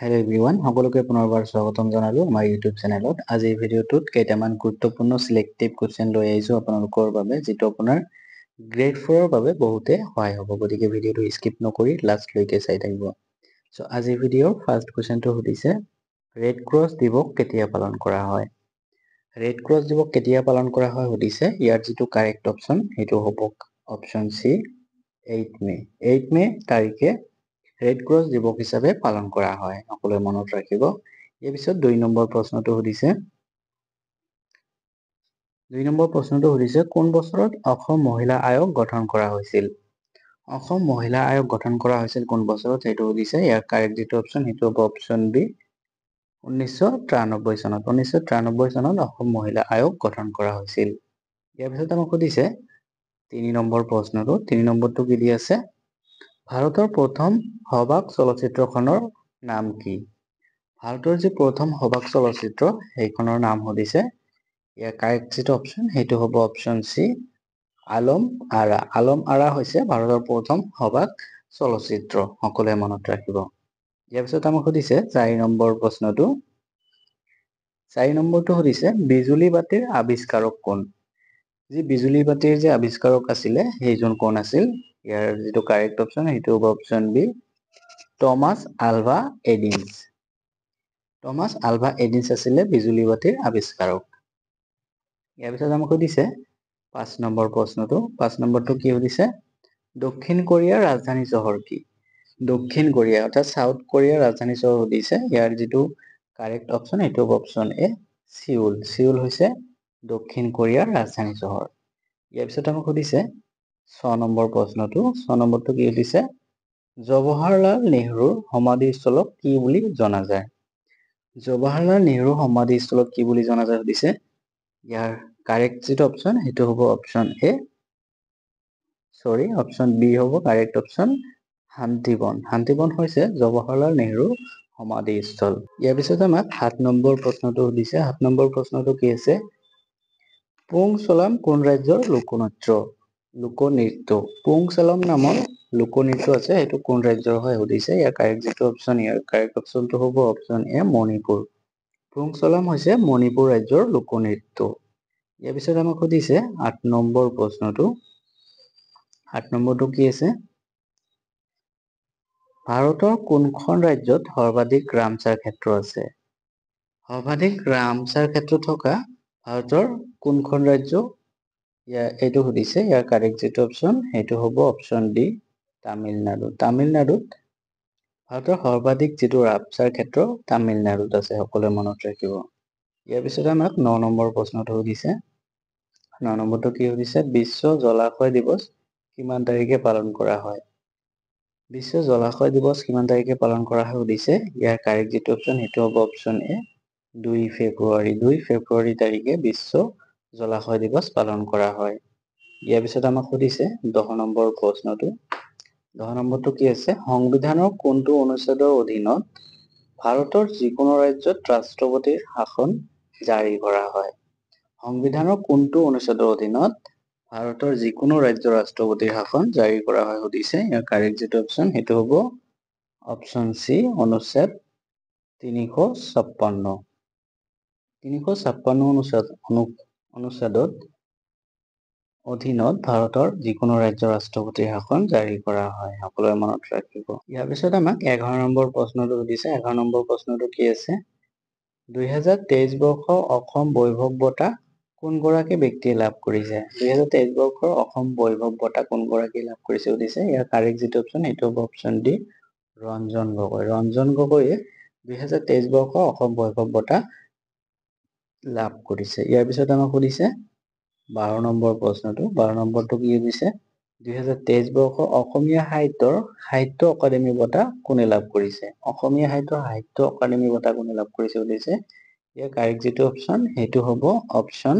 Hello everyone, সকলোকে পুনৰবাৰ স্বাগতম জনালো আমাৰ ইউটিউব চেনেলত। আজি এই ভিডিঅ'টোত কেইটামান গুৰুত্বপূৰ্ণ সিলেক্টিভ কোৱেশ্চন লৈ আহিছো আপোনালোকৰ বাবে, যিটো আপোনাৰ গ্ৰেড 4 ৰ বাবে বহুতে সহায় হ'ব। গতিকে ভিডিঅ'টো স্কিপ নকৰি লাষ্টলৈকে চাই থাকিব। সো আজি ভিডিঅ'ৰ ফাৰ্ষ্ট কোৱেশ্চনটো সুধিছে, ৰেড ক্ৰছ দিৱস কেতিয়া পালন কৰা হয়? ৰেড ক্ৰছ দিৱস কেতিয়া পালন কৰা হয় সুধিছে। ইয়াৰ যিটো কাৰেক্ট অপচন সেইটো হ'ব অপচন চি, 8 মে। 8 মে তাৰিখে ৰেড ক্ৰছ দিৱস হিচাপে পালন কৰা হয়, সকলোৱে মনত ৰাখিব। ইয়াৰ পিছত 2 নম্বৰ প্ৰশ্নটো সুধিছে। 2 নম্বৰ প্ৰশ্নটো সুধিছে, কোন বছৰত অসম মহিলা আয়োগ গঠন কৰা হৈছিল? অসম মহিলা আয়োগ গঠন কৰা হৈছিল কোন বছৰত সেইটো সুধিছে। ইয়াৰ কাৰেক্ট যিটো অপচন সেইটো হ'ব অপচন বি, 1993 চনত। 1993 চনত অসম মহিলা আয়োগ গঠন কৰা হৈছিল। ইয়াৰ পিছত আমাক সুধিছে 3 নম্বৰ প্ৰশ্নটো। 3 নম্বৰটো কি দি আছে, ভাৰতৰ প্ৰথম সবাক চলচ্চিত্ৰখনৰ নাম কি? ভাৰতৰ যি প্ৰথম সবাক চলচ্চিত্ৰ সেইখনৰ নাম সুধিছে। ইয়াৰ কাৰেক্ট যিটো অপচন সেইটো হ'ব অপচন চি, আলম আৰা। আলম আৰা হৈছে ভাৰতৰ প্ৰথম সবাক চলচ্চিত্ৰ, সকলোৱে মনত ৰাখিব। ইয়াৰ পিছত আমাক সুধিছে 4 নম্বৰ প্ৰশ্নটো। 4 নম্বৰটো সুধিছে, বিজুলী বাতিৰ আৱিষ্কাৰক কোন? যি বিজুলী বাতিৰ যে আৱিষ্কাৰক আছিলে সেইজন কোন আছিল? ইয়াৰ যিটো কাৰেক্ট অপচন সেইটো হ'ব অপচন বি, টমাছ আলভা এডিনছ। টমাছ আলভা এডিনছ আছিলে বিজুলী বাতিৰ আৱিষ্কাৰক। ইয়াৰ পিছত আমাক সুধিছে 5 নম্বৰ প্ৰশ্নটো। 5 নম্বৰটো কি সুধিছে, দক্ষিণ কোৰিয়াৰ ৰাজধানী চহৰ কি? দক্ষিণ কোৰিয়া অৰ্থাৎ চাউথ কোৰিয়াৰ ৰাজধানী চহৰ সুধিছে। ইয়াৰ যিটো কাৰেক্ট অপচন সেইটো হ'ব অপচন এ, চিউল। চিউল হৈছে দক্ষিণ কোৰিয়াৰ ৰাজধানী চহৰ। ইয়াৰ পিছত আমাক সুধিছে 6 নম্বৰ প্ৰশ্নটো। 6 নম্বৰটো কি সুধিছে, জৱাহৰলাল নেহৰুৰ সমাধিস্থলক কি বুলি জনা যায়? জৱাহৰলাল নেহৰুৰ সমাধিস্থলক কি বুলি জনা যায় সুধিছে। ইয়াৰ কাৰেক্ট যিটো অপচন সেইটো হ'ব অপচন এ, অপচন বি হ'ব কাৰেক্ট অপচন, শান্তিবন। শান্তিবন হৈছে জৱাহৰলাল নেহৰুৰ সমাধিস্থল। ইয়াৰ পিছত আমাক 7 নম্বৰ প্ৰশ্নটো সুধিছে। 7 নম্বৰ প্ৰশ্নটো কি আছে, পুং চলাম কোন ৰাজ্যৰ লোকনৃত্য? পুং চলাম নামৰ লোকনৃত্য আছে, সেইটো কোন ৰাজ্যৰ হয় সুধিছে। ইয়াৰ কাৰেক্ট যিটো অপচন, ইয়াৰ কাৰেক্ট অপচনটো হ'ব অপচন এ, মণিপুৰ। পুং চলাম হৈছে মণিপুৰ ৰাজ্যৰ লোকনৃত্য। ইয়াৰ পিছত আমাক সুধিছে 8 নম্বৰ প্ৰশ্নটো। 8 নম্বৰটো কি আছে, ভাৰতৰ কোনখন ৰাজ্যত সৰ্বাধিক ৰামচাৰ ক্ষেত্ৰ আছে? সৰ্বাধিক ৰামচাৰ ক্ষেত্ৰ থকা ভাৰতৰ কোনখন ৰাজ্য এইটো সুধিছে। ইয়াৰ কাৰেক্ট যিটো অপচন সেইটো হ'ব অপচন ডি, তামিলনাডু। তামিলনাডুত ভাৰতৰ সৰ্বাধিক যিটো ৰামচাৰ ক্ষেত্ৰ তামিলনাডুত আছে, সকলোৱে মনত ৰাখিব। ইয়াৰ পিছত আমাক 9 নম্বৰ প্ৰশ্নটো সুধিছে। 9 নম্বৰটো কি সুধিছে, বিশ্ব জলাশয় দিৱস কিমান তাৰিখে পালন কৰা হয়? বিশ্ব জলাশয় দিৱস কিমান তাৰিখে পালন কৰা হয় সুধিছে। ইয়াৰ কাৰেক্ট যিটো অপচন সেইটো হ'ব অপচন এ, 2 ফেব্ৰুৱাৰী। 2 ফেব্ৰুৱাৰী তাৰিখে বিশ্ব জলাশয় দিৱস পালন কৰা হয়। ইয়াৰ পিছত আমাক সুধিছে 10 নম্বৰ প্ৰশ্নটো। 10 নম্বৰটো কি আছে, সংবিধানৰ কোনটো অনুচ্ছেদৰ অধীনত ভাৰতৰ যিকোনো ৰাজ্যত ৰাষ্ট্ৰপতিৰ শাসন জাৰি কৰা হয়? সংবিধানৰ কোনটো অনুচ্ছেদৰ অধীনত ভাৰতৰ যিকোনো ৰাজ্যৰ ৰাষ্ট্ৰপতিৰ শাসন জাৰি কৰা হয় সুধিছে। ইয়াৰ কাৰেক্ট যিটো অপচন সেইটো হ'ব অপচন চি, অনুচ্ছেদ 356। 356 অনুচ্ছেদত অধীনত ভাৰতৰ যিকোনো ৰাজ্যৰ ৰাষ্ট্ৰপতিৰ শাসন জাৰি কৰা হয়, সকলোৱে মনত ৰাখিব। ইয়াৰ পিছত আমাক 11 নম্বৰ প্ৰশ্নটো সুধিছে। 11 নম্বৰ প্ৰশ্নটো কি আছে, 2023 বৰ্ষৰ অসম বৈভৱ বঁটা কোনগৰাকী ব্যক্তিয়ে লাভ কৰিছে? 2023 বৰ্ষৰ অসম বৈভৱ বঁটা কোনগৰাকীয়ে লাভ কৰিছে সুধিছে। ইয়াৰ কাৰেক্ট যিটো অপচন সেইটো হ'ব অপচন ডি, ৰঞ্জন গগৈ। ৰঞ্জন গগৈয়ে 2023 বৰ্ষৰ অসম বৈভৱ বঁটা লাভ কৰিছে। ইয়াৰ পিছত আমাক সুধিছে 12 নম্বৰ প্ৰশ্নটো। 12 নম্বৰটো কি সুধিছে, 2023 বৰ্ষৰ অসমীয়া সাহিত্যৰ সাহিত্য অকাডেমী বঁটা কোনে লাভ কৰিছে? অসমীয়া সাহিত্যৰ সাহিত্য অকাডেমী বঁটা কোনে লাভ কৰিছে সুধিছে। ইয়াৰ কাৰেক্ট যিটো অপচন সেইটো হ'ব অপচন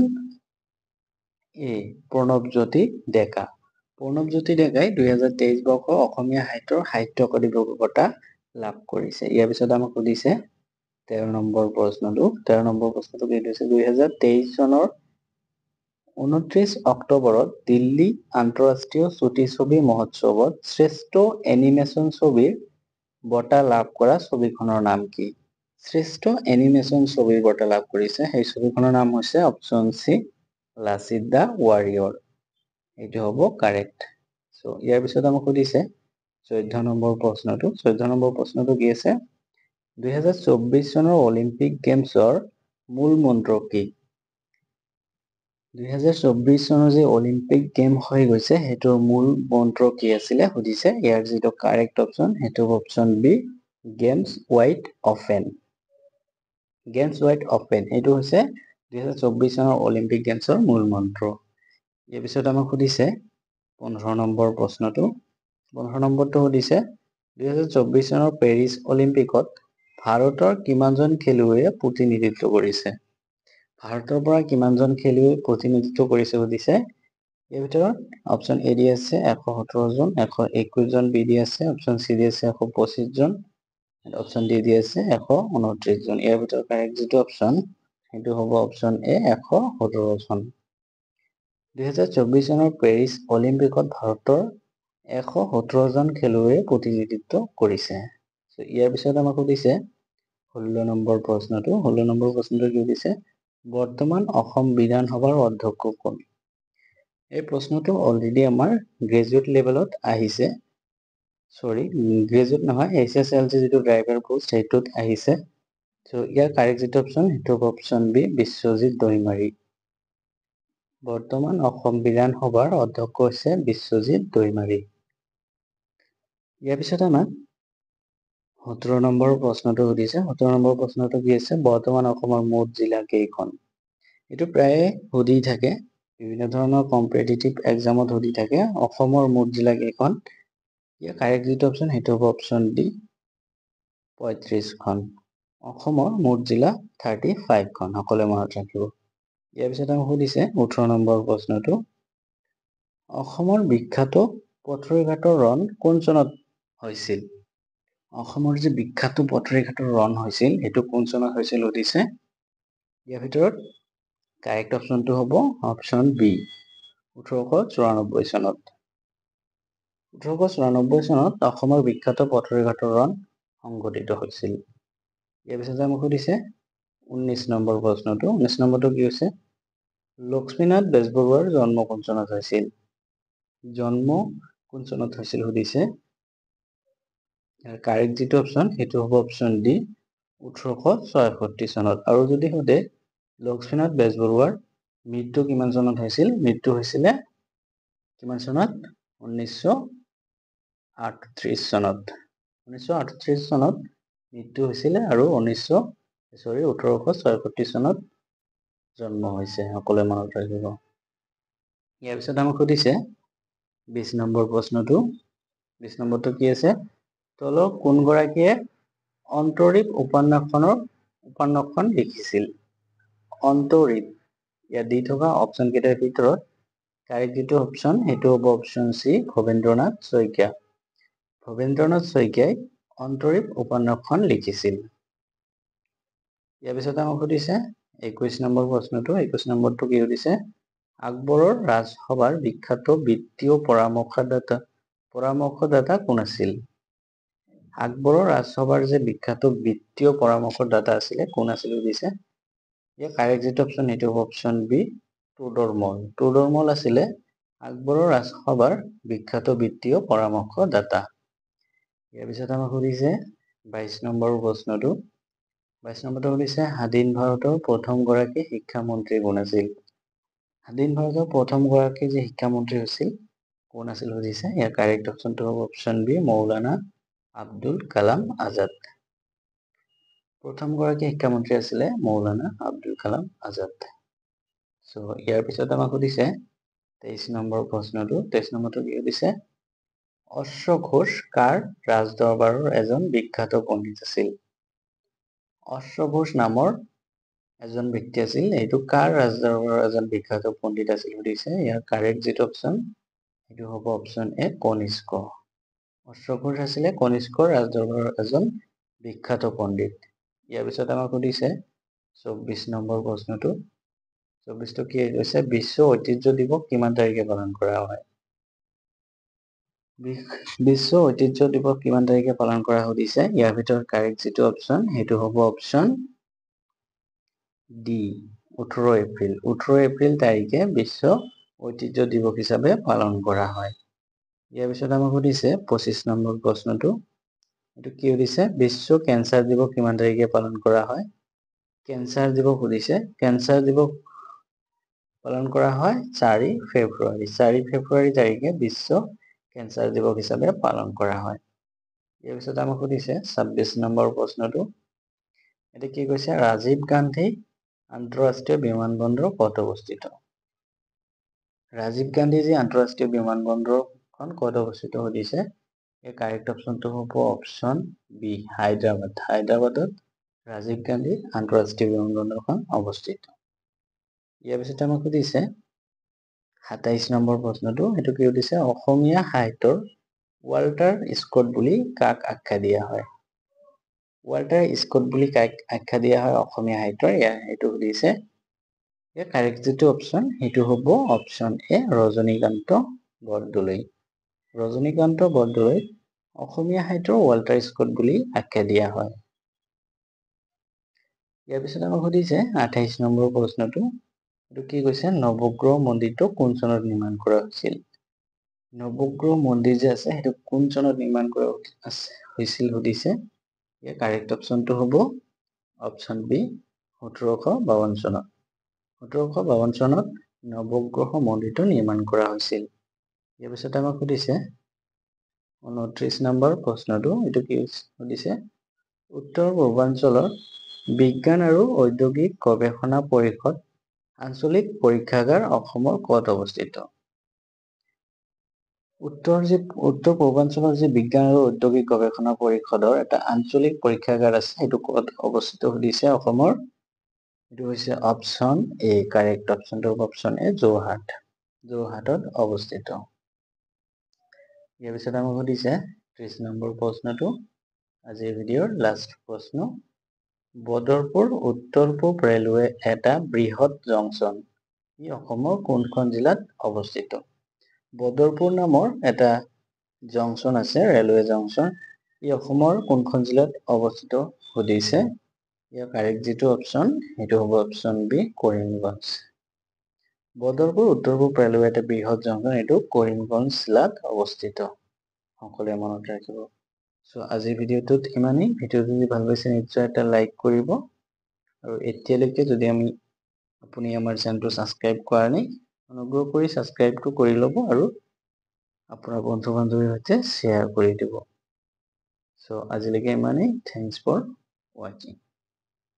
এ, প্ৰণৱজ্যোতি ডেকা। প্ৰণৱজ্যোতি ডেকাই 2023 বৰ্ষৰ অসমীয়া সাহিত্যৰ সাহিত্য অকাডেমী বঁটা লাভ কৰিছে। ইয়াৰ পিছত আমাক সুধিছে 13 নম্বৰ প্ৰশ্নটো। 13 নম্বৰ প্ৰশ্নটো কি হৈছে, 2023 চনৰ 29 অক্টোবৰত দিল্লী আন্তঃৰাষ্ট্ৰীয় ছুটি ছবি মহোৎসৱত শ্ৰেষ্ঠ এনিমেশ্যন ছবিৰ বঁটা লাভ কৰা ছবিখনৰ নাম কি? শ্ৰেষ্ঠ এনিমেশ্যন ছবিৰ বঁটা লাভ কৰিছে সেই ছবিখনৰ নাম হৈছে অপশ্যন চি লাচিত দা ৱাৰিয়ৰ। এইটো হ'ব কাৰেক্ট। চ' ইয়াৰ পিছত আমাক সুধিছে 14 নম্বৰ প্ৰশ্নটো। 14 নম্বৰ প্ৰশ্নটো কি আছে? 2024 চনৰ অলিম্পিক গেমছৰ মূল মন্ত্ৰ কি? 2024 চনৰ যে অলিম্পিক গেম হৈ গৈছে সেইটোৰ মূল মন্ত্ৰ কি আছিলে সুধিছে। ইয়াৰ যিটো কাৰেক্ট অপশ্যন সেইটো option B Games Wide Open. Games Wide Open এইটো হৈছে 2024 চনৰ অলিম্পিক গেমছৰ মূল মন্ত্ৰ। ইয়াৰ পিছত আমাক সুধিছে 15 নম্বৰ প্ৰশ্নটো। 15 নম্বৰটো সুধিছে 2024 চনৰ পেৰিছ অলিম্পিকত ভাৰতৰ কিমানজন খেলুৱৈয়ে প্ৰতিনিধিত্ব কৰিছে? ভাৰতৰ পৰা কিমানজন খেলুৱৈ প্ৰতিনিধিত্ব কৰিছে সুধিছে। ইয়াৰ ভিতৰত অপশ্যন এ দি আছে 117 জন, 121 জন, বি দি আছে অপশ্যন চি দি আছে 125 জন, অপশ্যন ডি দি আছে 129 জন। ইয়াৰ ভিতৰত কাৰেক্ট যিটো অপশ্যন সেইটো হ'ব অপশ্যন এ 117 জন। 2024 চনৰ পেৰিছ অলিম্পিকত ভাৰতৰ 117 জন খেলুৱৈয়ে প্ৰতিনিধিত্ব কৰিছে। ইয়াৰ পিছত আমাক সুধিছে 16 নম্বৰ প্ৰশ্নটো। 16 নম্বৰ প্ৰশ্নটো কি সুধিছে? বৰ্তমান অসম বিধানসভাৰ অধ্যক্ষ কোন? এই প্ৰশ্নটো অলৰেডি আমাৰ গ্ৰেজুৱেট লেভেলত আহিছে। গ্ৰেজুৱেট নহয়, HSLC যিটো ড্ৰাইভাৰ পোষ্ট সেইটোত আহিছে। চ' ইয়াৰ কাৰেক্ট যিটো অপশ্যন সেইটো অপশ্যন বি বিশ্বজিৎ দৈমাৰী। বৰ্তমান অসম বিধানসভাৰ অধ্যক্ষ হৈছে বিশ্বজিৎ দৈমাৰী। ইয়াৰ পিছত আমাক 17 নম্বৰ প্ৰশ্নটো সুধিছে। 17 নম্বৰ প্ৰশ্নটো কি আছে? বৰ্তমান অসমৰ মুঠ জিলা কেইখন? এইটো প্ৰায়ে সুধি থাকে, বিভিন্ন ধৰণৰ কম্পিটিটিভ এক্সামত সুধি থাকে অসমৰ মুঠ জিলা কেইখন। ইয়াৰ কাৰেক্ট যিটো অপশ্যন সেইটো হ'ব অপশ্যন ডি 35খন। অসমৰ মুঠ জিলা 35খন, সকলোৱে মনত ৰাখিব। ইয়াৰ পিছত আমাক সুধিছে 18 নম্বৰ প্ৰশ্নটো। অসমৰ বিখ্যাত পথৰুঘাটৰ ৰণ কোন চনত হৈছিল? অসমৰ যে বিখ্যাত পথৰুঘাটৰ ৰণ হৈছিল সেইটো কোন চনত হৈছিল সুধিছে। ইয়াৰ ভিতৰত কাৰেক্ট অপশ্যনটো হ'ব অপশ্যন বি 1894 চনত। 1894 চনত অসমৰ বিখ্যাত পথৰুঘাটৰ ৰণ সংঘটিত হৈছিল। ইয়াৰ পিছত আমাক সুধিছে 19 নম্বৰ প্ৰশ্নটো। 19 নম্বৰটো কি হৈছে? লক্ষ্মীনাথ বেজবৰুৱাৰ জন্ম কোন চনত হৈছিল? জন্ম কোন চনত হৈছিল সুধিছে। কাৰেক্ট যিটো অপশ্যন সেইটো হ'ব অপশ্যন ডি 1866 চনত। আৰু যদি সোধে লক্ষ্মীনাথ বেজবৰুৱাৰ মৃত্যু কিমান চনত হৈছিল? মৃত্যু হৈছিলে কিমান চনত? 1938 চনত। 1938 চনত মৃত্যু হৈছিলে আৰু 1866 চনত জন্ম হৈছে, সকলোৱে মনত ৰাখিব। ইয়াৰ পিছত আমাক সুধিছে 20 নম্বৰ প্ৰশ্নটো। 20 নম্বৰটো কি আছে? তলৰ কোনগৰাকীয়ে অন্তৰীপ উপন্যাসখন লিখিছিল? অন্তৰীপ ইয়াত দি থকা অপশ্যন কেইটাৰ ভিতৰত কাৰেক্ট যিটো অপশ্যন সেইটো হ'ব অপশ্যন চি ভৱেন্দ্ৰনাথ শইকীয়া। ভৱেন্দ্ৰনাথ শইকীয়াই অন্তৰীপ উপন্যাসখন লিখিছিল। ইয়াৰ পিছত আমাক সুধিছে 21 নম্বৰ প্ৰশ্নটো। 21 নম্বৰটো কি সুধিছে? আকবৰৰ ৰাজসভাৰ বিখ্যাত বিত্তীয় পৰামৰ্শদাতা কোন আছিল? আকবৰৰ ৰাজসভাৰ যে বিখ্যাত বিত্তীয় পৰামৰ্শদাতা আছিলে কোন আছিল সুধিছে। ইয়াৰ কাৰেক্ট যিটো অপশ্যন সেইটো হ'ব অপশ্যন বি তোডৰমল। তোডৰমল আছিলে আকবৰৰ ৰাজসভাৰ বিখ্যাত বিত্তীয় পৰামৰ্শদাতা। ইয়াৰ পিছত আমাক সুধিছে 22 নম্বৰ প্ৰশ্নটো। 22 নম্বৰটো সুধিছে স্বাধীন ভাৰতৰ প্ৰথমগৰাকী শিক্ষামন্ত্ৰী কোন আছিল? স্বাধীন ভাৰতৰ প্ৰথমগৰাকী যে শিক্ষামন্ত্ৰী হৈছিল কোন আছিল সুধিছে। ইয়াৰ কাৰেক্ট অপশ্যনটো হ'ব অপশ্যন বি মৌলানা আব্দুল কালাম আজাদ। প্ৰথমগৰাকী শিক্ষামন্ত্ৰী আছিলে মৌলানা আব্দুল কালাম আজাদ। চ' ইয়াৰ পিছত আমাক সুধিছে 23 নম্বৰ প্ৰশ্নটো। 23 নম্বৰটো কি সুধিছে? অশ্ব ঘোষ কাৰ ৰাজদৰবাৰৰ এজন বিখ্যাত পণ্ডিত আছিল? অশ্ব ঘোষ নামৰ এজন ব্যক্তি আছিল, এইটো কাৰ ৰাজদৰবাৰৰ এজন বিখ্যাত পণ্ডিত আছিল সুধিছে। ইয়াৰ কাৰেক্ট যিটো অপশ্যন সেইটো হ'ব অপশ্যন এ কনিষ্ক। অশ্ব ঘোষ আছিলে কনিষ্কৰ ৰাজদৰবাৰৰ এজন বিখ্যাত পণ্ডিত। ইয়াৰ পিছত আমাক সুধিছে 24 নম্বৰ প্ৰশ্নটো। 24টো কি হৈছে? বিশ্ব ঐতিহ্য দিৱস কিমান তাৰিখে পালন কৰা হয়? বিশ্ব ঐতিহ্য দিৱস কিমান তাৰিখে পালন কৰা সুধিছে। ইয়াৰ ভিতৰত কাৰেক্ট যিটো অপশ্যন সেইটো হ'ব অপশ্যন ডি 18 এপ্ৰিল। 18 এপ্ৰিল তাৰিখে বিশ্ব ঐতিহ্য দিৱস হিচাপে পালন কৰা হয়। ইয়াৰ পিছত আমাক সুধিছে 25 নম্বৰ প্ৰশ্নটো। এইটো কি সুধিছে, বিশ্ব কেঞ্চাৰ দিৱস কিমান তাৰিখে পালন কৰা হয়। কেঞ্চাৰ দিৱস সুধিছে। কেঞ্চাৰ দিৱস পালন কৰা হয় 4 ফেব্ৰুৱাৰী। 4 ফেব্ৰুৱাৰী তাৰিখে বিশ্ব কেঞ্চাৰ দিৱস হিচাপে পালন কৰা হয়। ইয়াৰ পিছত আমাক সুধিছে 26 নম্বৰ প্ৰশ্নটো। এতিয়া কি কৈছে, ৰাজীৱ গান্ধী আন্তঃৰাষ্ট্ৰীয় বিমানবন্দৰ ক'ত অৱস্থিত। ৰাজীৱ গান্ধী যি আন্তঃৰাষ্ট্ৰীয় বিমানবন্দৰখন ক'ত অৱস্থিত সুধিছে। এই কাৰেক্ট অপশ্যনটো হ'ব অপশ্যন বি হায়দৰাবাদ। হায়দৰাবাদত ৰাজীৱ গান্ধী আন্তঃৰাষ্ট্ৰীয় বিমানবন্দৰখন অৱস্থিত। ইয়াৰ পিছতে আমাক সুধিছে 27 নম্বৰ প্ৰশ্নটো। সেইটো কি সুধিছে, অসমীয়া সাহিত্যৰ ৱাল্টাৰ স্কট বুলি কাক আখ্যা দিয়া হয়। ৱাল্টাৰ স্কট বুলি কাক আখ্যা দিয়া হয় অসমীয়া সাহিত্যৰ, সেইটো সুধিছে। ইয়াৰ কাৰেক্ট যিটো অপশ্যন সেইটো হ'ব অপশ্যন এ ৰজনীকান্ত বৰদলৈ। ৰজনীকান্ত বৰদলৈক অসমীয়া সাহিত্যৰ ৱাল্টাৰ স্কট বুলি আখ্যা দিয়া হয়। ইয়াৰ পিছত আমাক সুধিছে 28 নম্বৰ প্ৰশ্নটো। এইটো কি কৈছে, নৱগ্ৰহ মন্দিৰটো কোন চনত নিৰ্মাণ কৰা হৈছিল। নৱগ্ৰহ মন্দিৰ যে আছে সেইটো কোন চনত নিৰ্মাণ কৰা হৈছিল সুধিছে। ইয়াৰ কাৰেক্ট অপশ্যনটো হ'ব অপশ্যন বি 1752 চনত। 1752 চনত নৱগ্ৰহ মন্দিৰটো নিৰ্মাণ কৰা হৈছিল। ইয়াৰ পিছত আমাক সুধিছে 29 নম্বৰ প্ৰশ্নটো। এইটো কি সুধিছে, উত্তৰ পূৰ্বাঞ্চলৰ বিজ্ঞান আৰু ঔদ্যোগিক গৱেষণা পৰিষদ আঞ্চলিক পৰীক্ষাগাৰ অসমৰ ক'ত অৱস্থিত। উত্তৰ পূৰ্বাঞ্চলৰ যি বিজ্ঞান আৰু ঔদ্যোগিক গৱেষণা পৰিষদৰ এটা আঞ্চলিক পৰীক্ষাগাৰ আছে সেইটো ক'ত অৱস্থিত সুধিছে অসমৰ। এইটো হৈছে অপশ্যন এ। কাৰেক্ট অপশ্যনটো হ'ব অপশ্যন এ যোৰহাট। যোৰহাটত অৱস্থিত। ইয়াৰ পিছত আমাক সুধিছে 30 নম্বৰ প্ৰশ্নটো। আজিৰ ভিডিঅ'ৰ লাষ্ট প্ৰশ্ন। বদৰপুৰ উত্তৰ পূব ৰেলৱে এটা বৃহৎ জংচন। ই অসমৰ কোনখন জিলাত অৱস্থিত। বদৰপুৰ নামৰ এটা জংচন আছে, ৰেলৱে জংচন। ই অসমৰ কোনখন জিলাত অৱস্থিত সুধিছে। ইয়াৰ কাৰেক্ট যিটো অপশ্যন সেইটো হ'ব অপশ্যন বি কৰিমগঞ্জ। বদৰপুৰ উত্তৰ পূব ৰেলৱে এটা বৃহৎ জংচন, এইটো কৰিমগঞ্জ জিলাত অৱস্থিত। সকলোৱে মনত ৰাখিব। চ' আজিৰ ভিডিঅ'টোত ইমানেই। ভিডিঅ'টো যদি ভাল পাইছে নিশ্চয় এটা লাইক কৰিব। আৰু এতিয়ালৈকে যদি আপুনি আমাৰ চেনেলটো ছাবস্ক্ৰাইব কৰা নাই, অনুগ্ৰহ কৰি ছাবস্ক্ৰাইবটো কৰি ল'ব আৰু আপোনাৰ বন্ধু বান্ধৱীৰ সৈতে শ্বেয়াৰ কৰি দিব। চ' আজিলৈকে ইমানেই। থেংকছ ফৰ ৱাচিং।